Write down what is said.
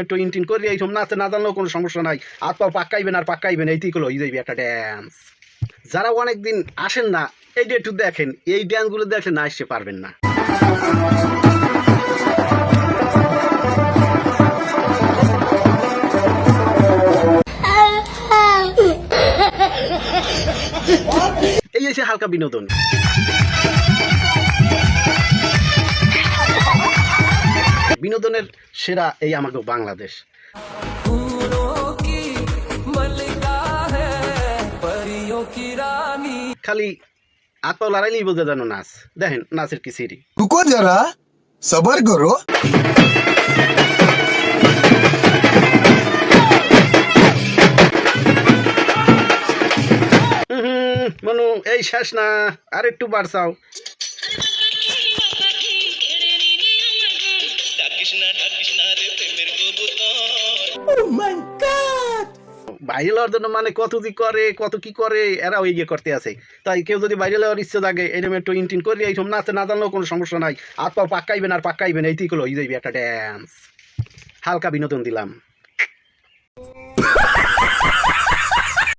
একটু ইনটিন করি এইসব নাচতে না জানলেও কোনো সমস্যা নাই। হাত পাও পাক্কাইবেন আর পাক্কাইবেন, এইটি হলো হয়ে যাইবে একটা ড্যান্স। যারা অনেকদিন আসেন না এই যে একটু দেখেন, এই ড্যান্সগুলো দেখলে না আসতে পারবেন না। এই এসে হালকা বিনোদন। বিনোদনের সেরা এই আমাকে বাংলাদেশ। খালি হাত পাও লড়াইলেই বোঝা যেন নাচ। দেখেন নাচের কি সিঁড়ি। रुको जरा सबर करो। মনু এই শেষ না, আর একটু বাড়ছাও। বাইরে লওয়ার জন্য মানে কত কি করে, কত কি করে, এরা ওই গিয়ে করতে আছে। তাই কেউ যদি বাইরে লওয়ার ইচ্ছে থাকে এরকম একটু ইনটিন করি এইসব নাচতে না জানলেও কোনো সমস্যা নাই। হাত পাও পাক্কাইবেন আর পাক্কাইবেন, এইটি হলো হয়ে যাইবে একটা ড্যান্স। হালকা বিনোদন দিলাম।